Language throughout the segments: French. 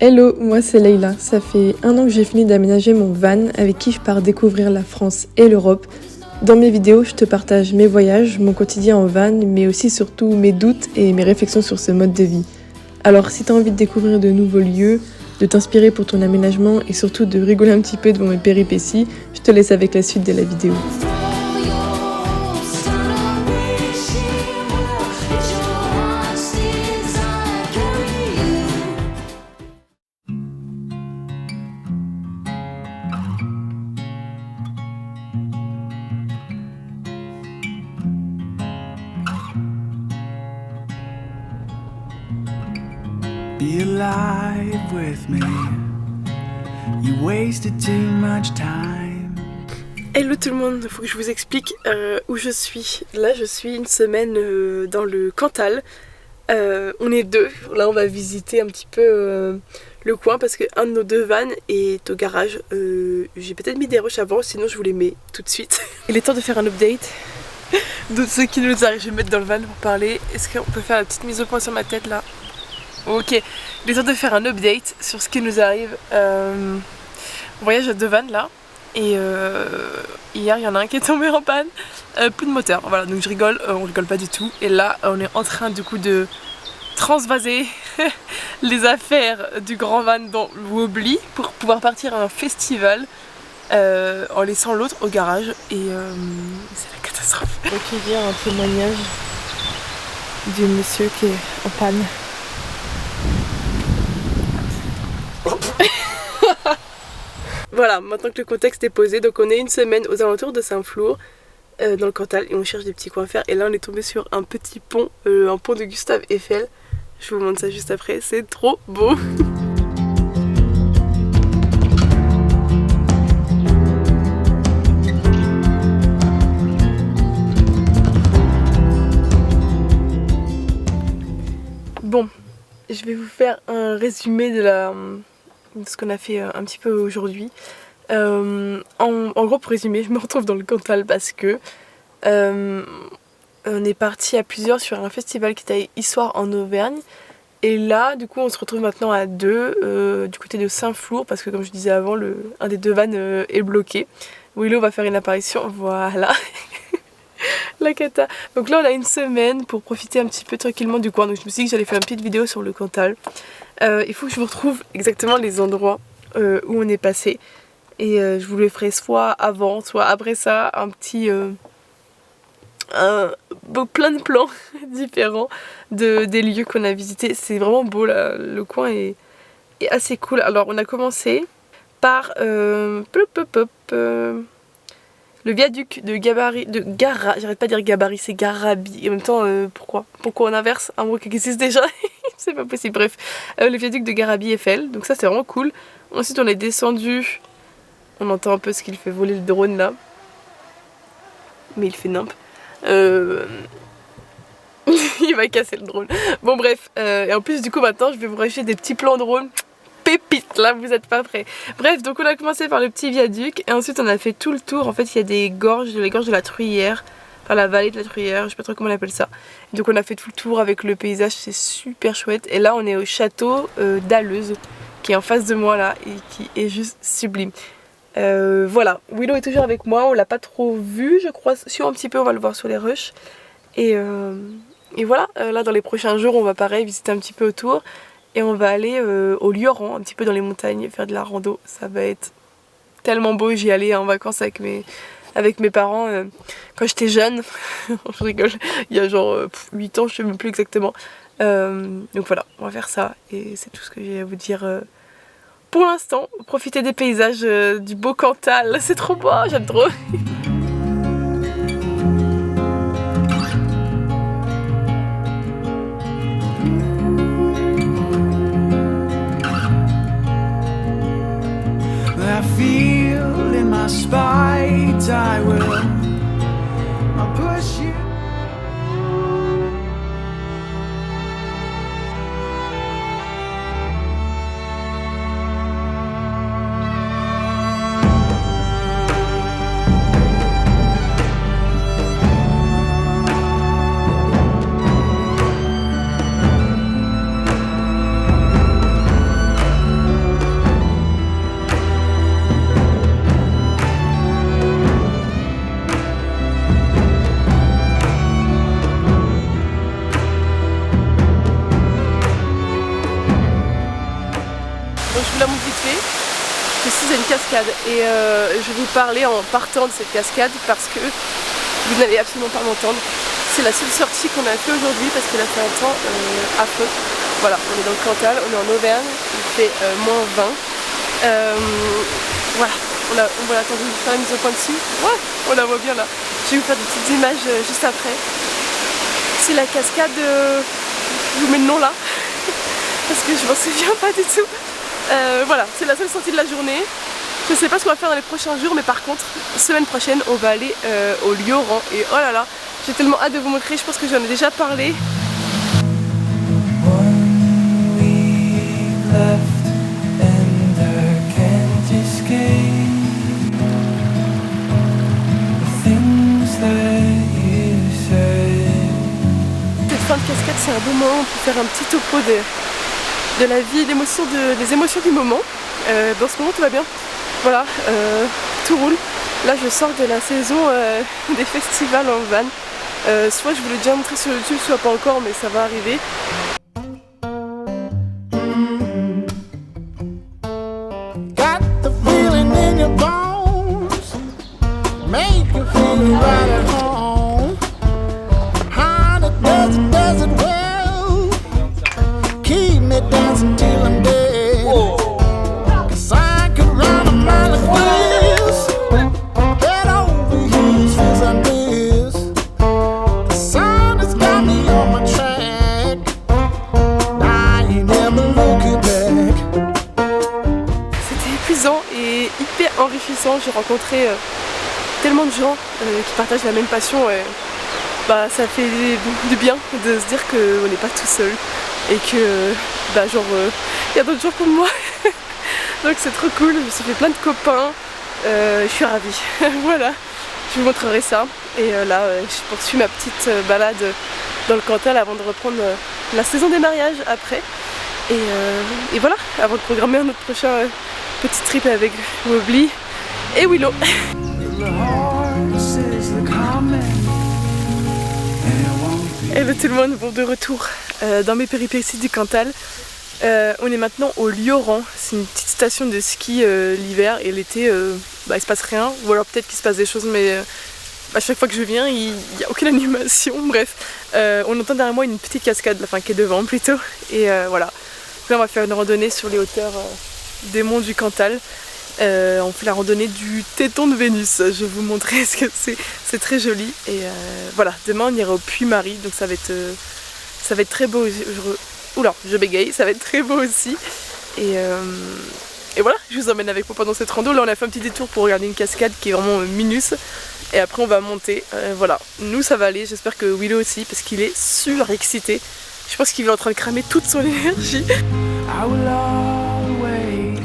Hello, moi c'est Leïla. Ça fait 1 an que j'ai fini d'aménager mon van avec qui je pars découvrir la France et l'Europe. Dans mes vidéos, je te partage mes voyages, mon quotidien en van, mais aussi surtout mes doutes et mes réflexions sur ce mode de vie. Alors si tu as envie de découvrir de nouveaux lieux, de t'inspirer pour ton aménagement et surtout de rigoler un petit peu devant mes péripéties, je te laisse avec la suite de la vidéo. Be alive with me. You wasted too much time. Hello tout le monde, il faut que je vous explique où je suis. Là je suis une semaine dans le Cantal. On est deux, là on va visiter un petit peu le coin parce qu'un de nos deux vannes est au garage. J'ai peut-être mis des rushs avant, sinon je vous les mets tout de suite. Il est temps de faire un update de ce qui nous arrive. Je vais me mettre dans le van pour parler. Est-ce qu'on peut faire la petite mise au point sur ma tête là? Ok, il est temps de faire un update sur ce qui nous arrive. On voyage à deux vannes là. Et hier il y en a un qui est tombé en panne, plus de moteur, voilà, donc je rigole, on rigole pas du tout. Et là on est en train du coup de transvaser les affaires du grand van dans l'oubli pour pouvoir partir à un festival en laissant l'autre au garage. Et c'est la catastrophe. Recueillir un témoignage du monsieur qui est en panne. Voilà, maintenant que le contexte est posé, donc on est une semaine aux alentours de Saint-Flour, dans le Cantal, et on cherche des petits coins à faire. Et là on est tombé sur un petit pont, un pont de Gustave Eiffel. Je vous montre ça juste après, c'est trop beau. Bon, je vais vous faire un résumé de ce qu'on a fait un petit peu aujourd'hui. En gros, pour résumer, je me retrouve dans le Cantal parce que on est parti à plusieurs sur un festival qui était Histoire en Auvergne. Et là, du coup, on se retrouve maintenant à deux du côté de Saint-Flour parce que, comme je disais avant, un des deux vannes est bloqué. Willow va faire une apparition, voilà. La cata. Donc là, on a une semaine pour profiter un petit peu tranquillement du coin. Donc je me suis dit que j'allais faire une petite vidéo sur le Cantal. Il faut que je vous retrouve exactement les endroits où on est passé. Et je vous le ferai soit avant, soit après ça, un petit... plein de plans différents des lieux qu'on a visités. C'est vraiment beau là, le coin est assez cool. Alors on a commencé par le viaduc de j'arrête pas de dire Gabarit, c'est Garabi. Et en même temps, pourquoi on inverse un mot qui existe déjà? C'est pas possible, bref. Le viaduc de Garabi Eiffel, donc ça c'est vraiment cool. Ensuite on est descendu, on entend un peu ce qu'il fait voler le drone là. Mais il fait nimp. Il va casser le drone. Bon bref, et en plus du coup maintenant je vais vous racheter des petits plans drone. Pépite, là vous êtes pas prêts. Bref, donc on a commencé par le petit viaduc et ensuite on a fait tout le tour. En fait il y a des gorges, les gorges de la Truyère, enfin la vallée de la Truyère, je sais pas trop comment on appelle ça. Donc on a fait tout le tour avec le paysage, c'est super chouette. Et là on est au château d'Aleuze qui est en face de moi là et qui est juste sublime. Voilà, Willow est toujours avec moi, on l'a pas trop vu je crois, si un petit peu on va le voir sur les rushs. Et voilà, là dans les prochains jours on va pareil visiter un petit peu autour. Et on va aller au Lioran, un petit peu dans les montagnes, faire de la rando. Ça va être tellement beau, j'y allais en vacances avec mes parents quand j'étais jeune. Je rigole, il y a genre 8 ans, je sais même plus exactement. Donc voilà, on va faire ça et c'est tout ce que j'ai à vous dire pour l'instant. Profitez des paysages du beau Cantal, c'est trop beau, j'aime trop. I feel in my spite I will I'll push you. donc je vous la montre vite fait. Ici c'est une cascade et je vais vous parler en partant de cette cascade parce que vous n'allez absolument pas m'entendre. C'est la seule sortie qu'on a fait aujourd'hui parce qu'il a fait un temps affreux. Voilà, on est dans le Cantal, on est en Auvergne, il fait moins 20. Voilà, on va attendre de faire la mise au point dessus. Ouais, on la voit bien là. Je vais vous faire des petites images juste après. C'est la cascade, je vous mets le nom là, parce que je m'en souviens pas du tout. Voilà, c'est la seule sortie de la journée. Je sais pas ce qu'on va faire dans les prochains jours, mais par contre, semaine prochaine, on va aller au Lioran. Et oh là là, j'ai tellement hâte de vous montrer, je pense que j'en ai déjà parlé. Cette fin de cascade, c'est un bon moment pour faire un petit topo de la vie, des émotions du moment. Dans ce moment, tout va bien. Voilà, tout roule. Là, je sors de la saison des festivals en van. Soit je vous l'ai déjà montré sur YouTube, soit pas encore, mais ça va arriver. Got the feeling in your bones, make you feel right at home. Honey, does it well, keep me dancing till I'm dead. 'Cause I could run a mile of this, head over heels feels like this. The sun has got me on my track, I ain't never looking back. C'était épuisant et hyper enrichissant. J'ai rencontré tellement de gens qui partagent la même passion. Bah, ça fait du bien de se dire qu'on n'est pas tout seul et que il y a d'autres gens comme moi. Donc c'est trop cool, je me suis fait plein de copains, je suis ravie. Voilà, je vous montrerai ça. Et là, je poursuis ma petite balade dans le Cantal avant de reprendre la saison des mariages après. Et voilà, avant de programmer notre prochain petit trip avec Wobbly et Willow. Hello tout le monde, bon de retour dans mes péripéties du Cantal. On est maintenant au Lioran, c'est une petite station de ski l'hiver et l'été il se passe rien, ou alors peut-être qu'il se passe des choses mais à chaque fois que je viens il n'y a aucune animation, bref. On entend derrière moi une petite cascade, enfin qui est devant plutôt, et voilà. Là on va faire une randonnée sur les hauteurs des monts du Cantal. On fait la randonnée du téton de Vénus, je vais vous montrer ce que c'est très joli. Et voilà, demain on ira au Puy-Marie, donc ça va être très beau. Oula, je bégaye, ça va être très beau aussi. Et voilà, je vous emmène avec moi pendant cette rando. Là on a fait un petit détour pour regarder une cascade qui est vraiment minus. Et après on va monter, voilà. Nous ça va aller, j'espère que Willow aussi, parce qu'il est super excité. Je pense qu'il est en train de cramer toute son énergie. I will always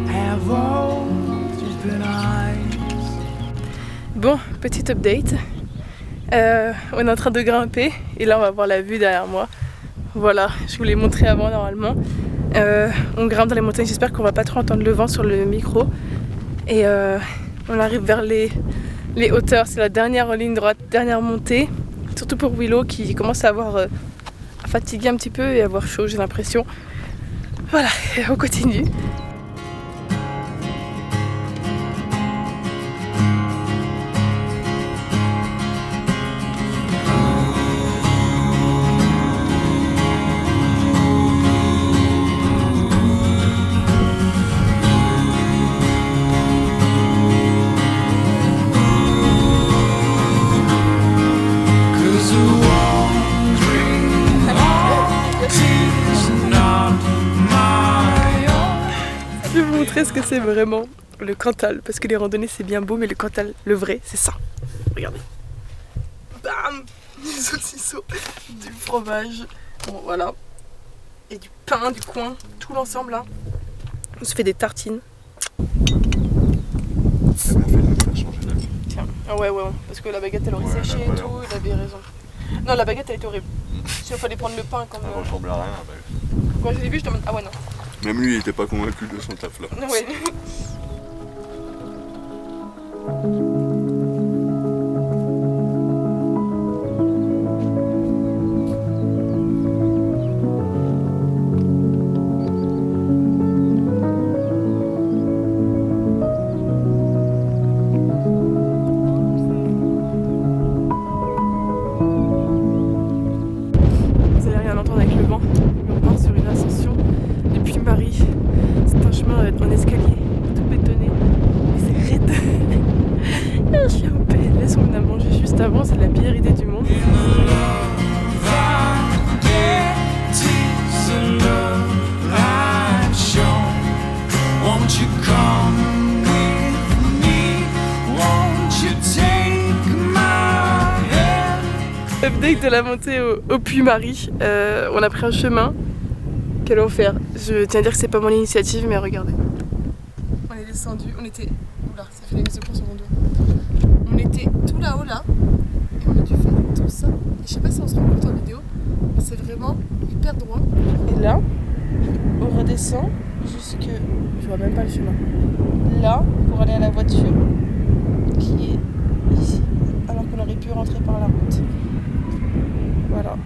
have open eyes. Bon, petit update. On est en train de grimper et là on va voir la vue derrière moi. Voilà, je vous l'ai montré avant normalement. On grimpe dans les montagnes, j'espère qu'on va pas trop entendre le vent sur le micro. Et on arrive vers les hauteurs, c'est la dernière ligne droite, dernière montée. Surtout pour Willow qui commence à fatiguer un petit peu et à avoir chaud, j'ai l'impression. Voilà, on continue. Je vais vous montrer ce que c'est vraiment le Cantal, parce que les randonnées c'est bien beau, mais le Cantal, le vrai, c'est ça. Regardez. Bam, du saucisson, du fromage, bon voilà, et du pain du coin, tout l'ensemble là. On se fait des tartines. Tiens, ah ouais, parce que la baguette elle aurait séché et tout, il avait raison. Non, la baguette elle était horrible. Il fallait prendre le pain comme. Ça ressemble à rien. Quand je l'ai vu, je te demande. Ah ouais, non. Même lui, il était pas convaincu de son taf là. Ouais. en escalier, tout bétonné. Et c'est raide. Je suis en PLS, on a mangé juste avant, c'est la pire idée du monde. Update de la montée au Puy-Marie. On a pris un chemin. Quel enfer. Je tiens à dire que c'est pas mon initiative, mais regardez. On est descendu, on était. Oula, ça fait les mises de cours sur mon dos. On était tout là-haut là. Et on a dû faire tout ça. Et je sais pas si on se rend compte en vidéo, mais c'est vraiment hyper droit. Et là, on redescend jusque. Je vois même pas le chemin. Là, pour aller à la voiture qui est ici. Alors qu'on aurait pu rentrer par la route. Voilà.